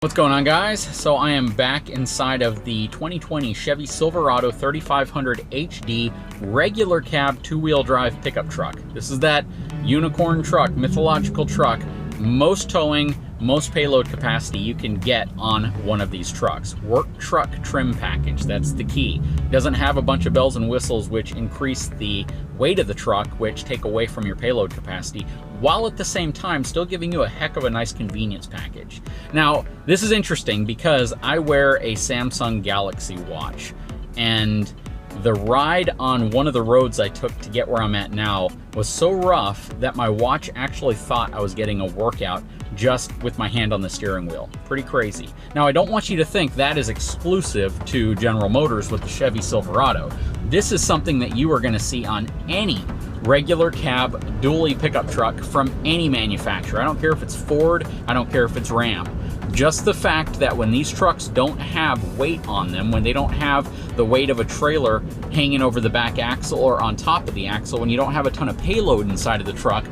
What's going on, guys? So I am back inside of the 2020 Chevy Silverado 3500 HD regular cab two-wheel drive pickup truck. This is that unicorn truck, mythological truck, most towing, most payload capacity you can get on one of these trucks. Work truck trim package, that's the key. It doesn't have a bunch of bells and whistles which increase the weight of the truck, which take away from your payload capacity, while at the same time still giving you a heck of a nice convenience package. Now, this is interesting because I wear a Samsung Galaxy watch, and the ride on one of the roads I took to get where I'm at now was so rough that my watch actually thought I was getting a workout just with my hand on the steering wheel. Pretty crazy. Now, I don't want you to think that is exclusive to General Motors with the Chevy Silverado. This is something that you are going to see on any regular cab dually pickup truck from any manufacturer. I don't care if it's Ford, I don't care if it's Ram. Just the fact that when these trucks don't have weight on them, when they don't have the weight of a trailer hanging over the back axle or on top of the axle, when you don't have a ton of payload inside of the truck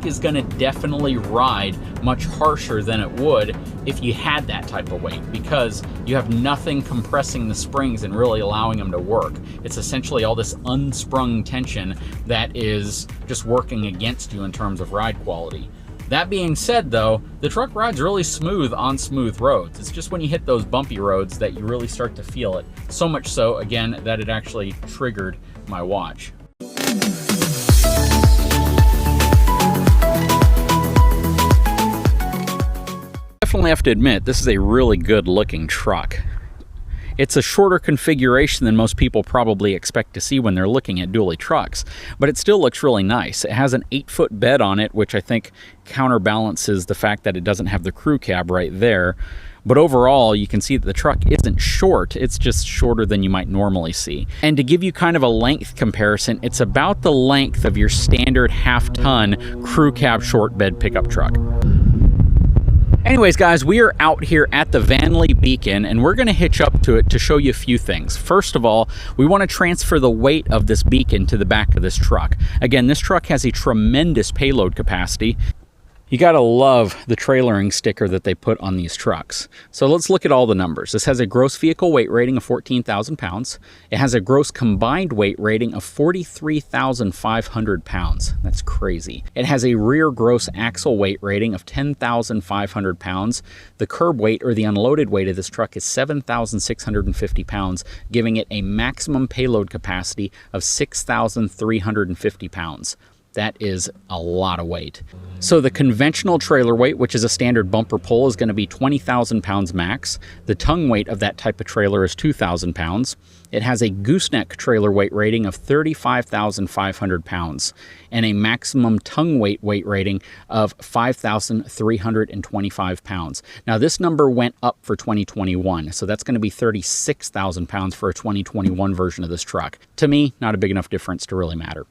is going to definitely ride much harsher than it would if you had that type of weight, because you have nothing compressing the springs and really allowing them to work. It's essentially all this unsprung tension that is just working against you in terms of ride quality. That being said, though, the truck rides really smooth on smooth roads. It's just when you hit those bumpy roads that you really start to feel it. So much so, again, that it actually triggered my watch. Definitely have to admit, this is a really good looking truck. It's a shorter configuration than most people probably expect to see when they're looking at dually trucks, but it still looks really nice. It has an 8-foot bed on it, which I think counterbalances the fact that it doesn't have the crew cab right there. But overall, you can see that the truck isn't short, it's just shorter than you might normally see. And to give you kind of a length comparison, it's about the length of your standard half-ton crew cab short bed pickup truck. Anyways, guys, we are out here at the Vanleigh Beacon, and we're going to hitch up to it to show you a few things. First of all, we want to transfer the weight of this beacon to the back of this truck. Again, this truck has a tremendous payload capacity. You gotta love the trailering sticker that they put on these trucks. So let's look at all the numbers. This has a gross vehicle weight rating of 14,000 pounds. It has a gross combined weight rating of 43,500 pounds. That's crazy. It has a rear gross axle weight rating of 10,500 pounds. The curb weight, or the unloaded weight of this truck, is 7,650 pounds, giving it a maximum payload capacity of 6,350 pounds. That is a lot of weight. So the conventional trailer weight, which is a standard bumper pull, is going to be 20,000 pounds max. The tongue weight of that type of trailer is 2,000 pounds. It has a gooseneck trailer weight rating of 35,500 pounds and a maximum tongue weight rating of 5,325 pounds. Now, this number went up for 2021, so that's going to be 36,000 pounds for a 2021 version of this truck. To me, not a big enough difference to really matter.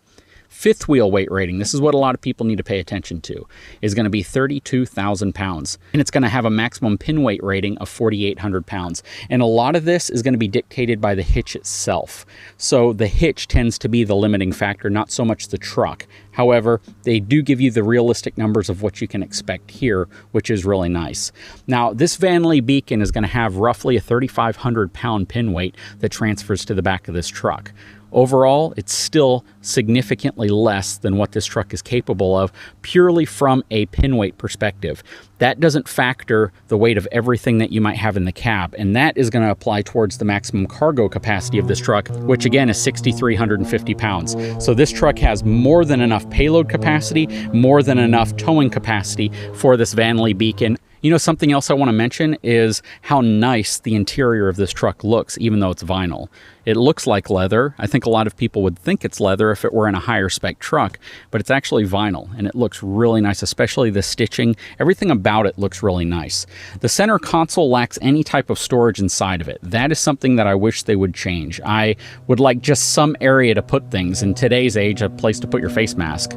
Fifth wheel weight rating, this is what a lot of people need to pay attention to, is going to be 32,000 pounds. And it's going to have a maximum pin weight rating of 4,800 pounds. And a lot of this is going to be dictated by the hitch itself. So the hitch tends to be the limiting factor, not so much the truck. However, they do give you the realistic numbers of what you can expect here, which is really nice. Now, this Vanleigh Beacon is going to have roughly a 3,500 pound pin weight that transfers to the back of this truck. Overall, it's still significantly less than what this truck is capable of, purely from a pin weight perspective. That doesn't factor the weight of everything that you might have in the cab, and that is going to apply towards the maximum cargo capacity of this truck, which again is 6,350 pounds. So this truck has more than enough payload capacity, more than enough towing capacity for this Vanleigh Beacon. You know, something else I want to mention is how nice the interior of this truck looks, even though it's vinyl. It looks like leather. I think a lot of people would think it's leather if it were in a higher spec truck, but it's actually vinyl, and it looks really nice, especially the stitching. Everything about it looks really nice. The center console lacks any type of storage inside of it. That is something that I wish they would change. I would like just some area to put things. In today's age, a place to put your face mask.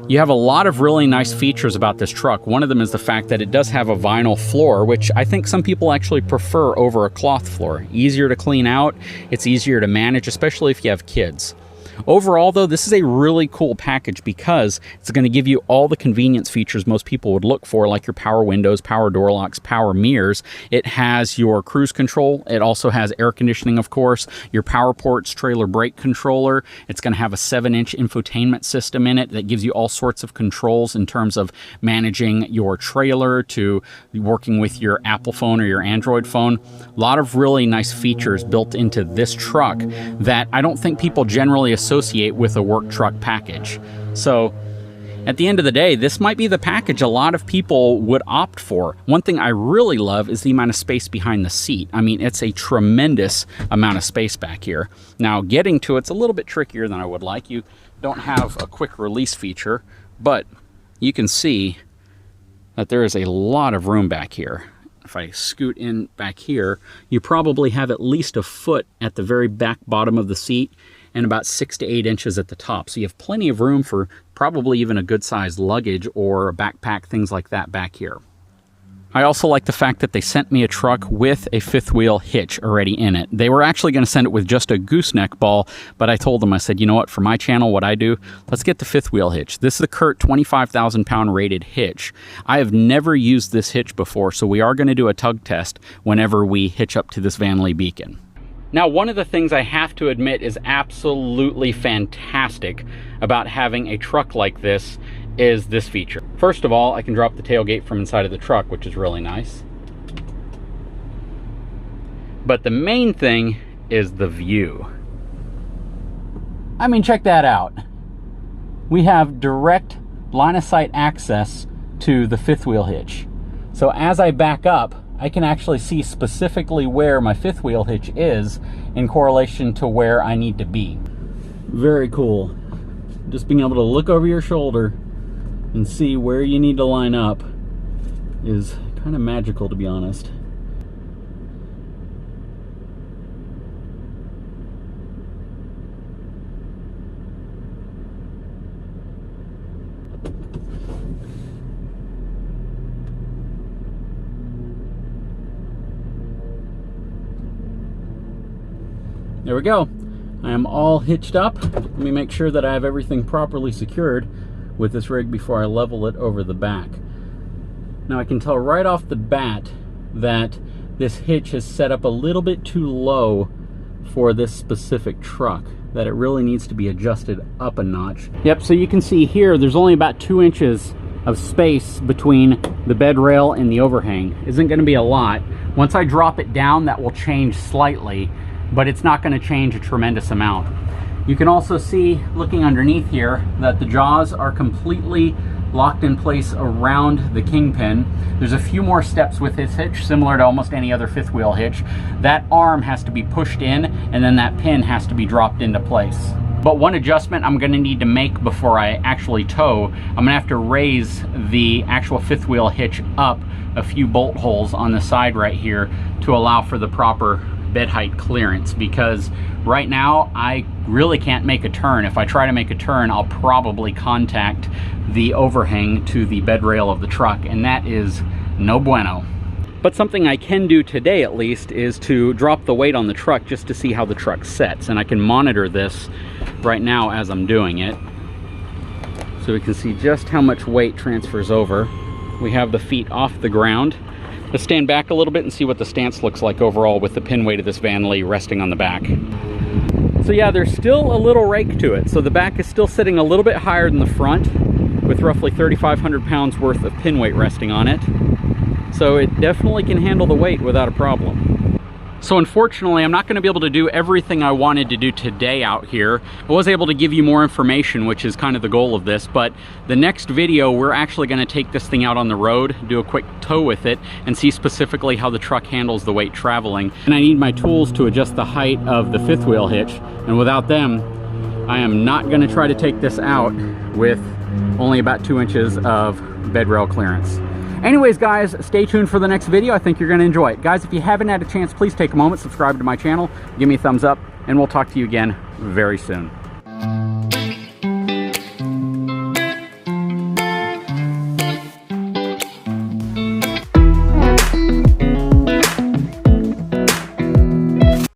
You have a lot of really nice features about this truck. One of them is the fact that it does have a vinyl floor, which I think some people actually prefer over a cloth floor. Easier to clean out, it's easier to manage, especially if you have kids. Overall, though, this is a really cool package because it's going to give you all the convenience features most people would look for, like your power windows, power door locks, power mirrors. It has your cruise control. It also has air conditioning, of course, your power ports, trailer brake controller. It's going to have a 7-inch infotainment system in it that gives you all sorts of controls in terms of managing your trailer to working with your Apple phone or your Android phone. A lot of really nice features built into this truck that I don't think people generally associate with a work truck package. So at the end of the day, this might be the package a lot of people would opt for. One thing I really love is the amount of space behind the seat. I mean, it's a tremendous amount of space back here. Now, getting to it's a little bit trickier than I would like. You don't have a quick release feature, but you can see that there is a lot of room back here. If I scoot in back here, you probably have at least a foot at the very back bottom of the seat and about 6 to 8 inches at the top. So you have plenty of room for probably even a good sized luggage or a backpack, things like that back here. I also like the fact that they sent me a truck with a 5th wheel hitch already in it. They were actually going to send it with just a gooseneck ball, but I told them, I said, you know what, for my channel, what I do, let's get the 5th wheel hitch. This is the Curt 25,000 pound rated hitch. I have never used this hitch before, so we are going to do a tug test whenever we hitch up to this Vanleigh beacon. Now, one of the things I have to admit is absolutely fantastic about having a truck like this is this feature. First of all, I can drop the tailgate from inside of the truck, which is really nice. But the main thing is the view. I mean, check that out. We have direct line of sight access to the 5th wheel hitch. So as I back up, I can actually see specifically where my 5th wheel hitch is in correlation to where I need to be. Very cool. Just being able to look over your shoulder and see where you need to line up is kind of magical, to be honest. There we go. I am all hitched up. Let me make sure that I have everything properly secured with this rig before I level it over the back. Now I can tell right off the bat that this hitch is set up a little bit too low for this specific truck, that it really needs to be adjusted up a notch. Yep, so you can see here there's only about 2 inches of space between the bed rail and the overhang. Isn't going to be a lot. Once I drop it down, that will change slightly, but it's not going to change a tremendous amount. You can also see, looking underneath here, that the jaws are completely locked in place around the kingpin. There's a few more steps with this hitch, similar to almost any other 5th wheel hitch. That arm has to be pushed in, and then that pin has to be dropped into place. But one adjustment I'm going to need to make before I actually tow, I'm going to have to raise the actual 5th wheel hitch up a few bolt holes on the side right here to allow for the proper bed height clearance, because right now I really can't make a turn. If I try to make a turn, I'll probably contact the overhang to the bed rail of the truck, and that is no bueno. But something I can do today at least is to drop the weight on the truck just to see how the truck sets, and I can monitor this right now as I'm doing it, so we can see just how much weight transfers over. We have the feet off the ground. Let's stand back a little bit and see what the stance looks like overall with the pin weight of this Vanleigh resting on the back. So yeah, there's still a little rake to it. So the back is still sitting a little bit higher than the front, with roughly 3,500 pounds worth of pin weight resting on it. So it definitely can handle the weight without a problem. So unfortunately, I'm not going to be able to do everything I wanted to do today out here. I was able to give you more information, which is kind of the goal of this, but the next video, we're actually going to take this thing out on the road, do a quick tow with it, and see specifically how the truck handles the weight traveling. And I need my tools to adjust the height of the 5th wheel hitch, and without them, I am not going to try to take this out with only about 2 inches of bed rail clearance. Anyways, guys, stay tuned for the next video. I think you're going to enjoy it. Guys, if you haven't had a chance, please take a moment, subscribe to my channel, give me a thumbs up, and we'll talk to you again very soon.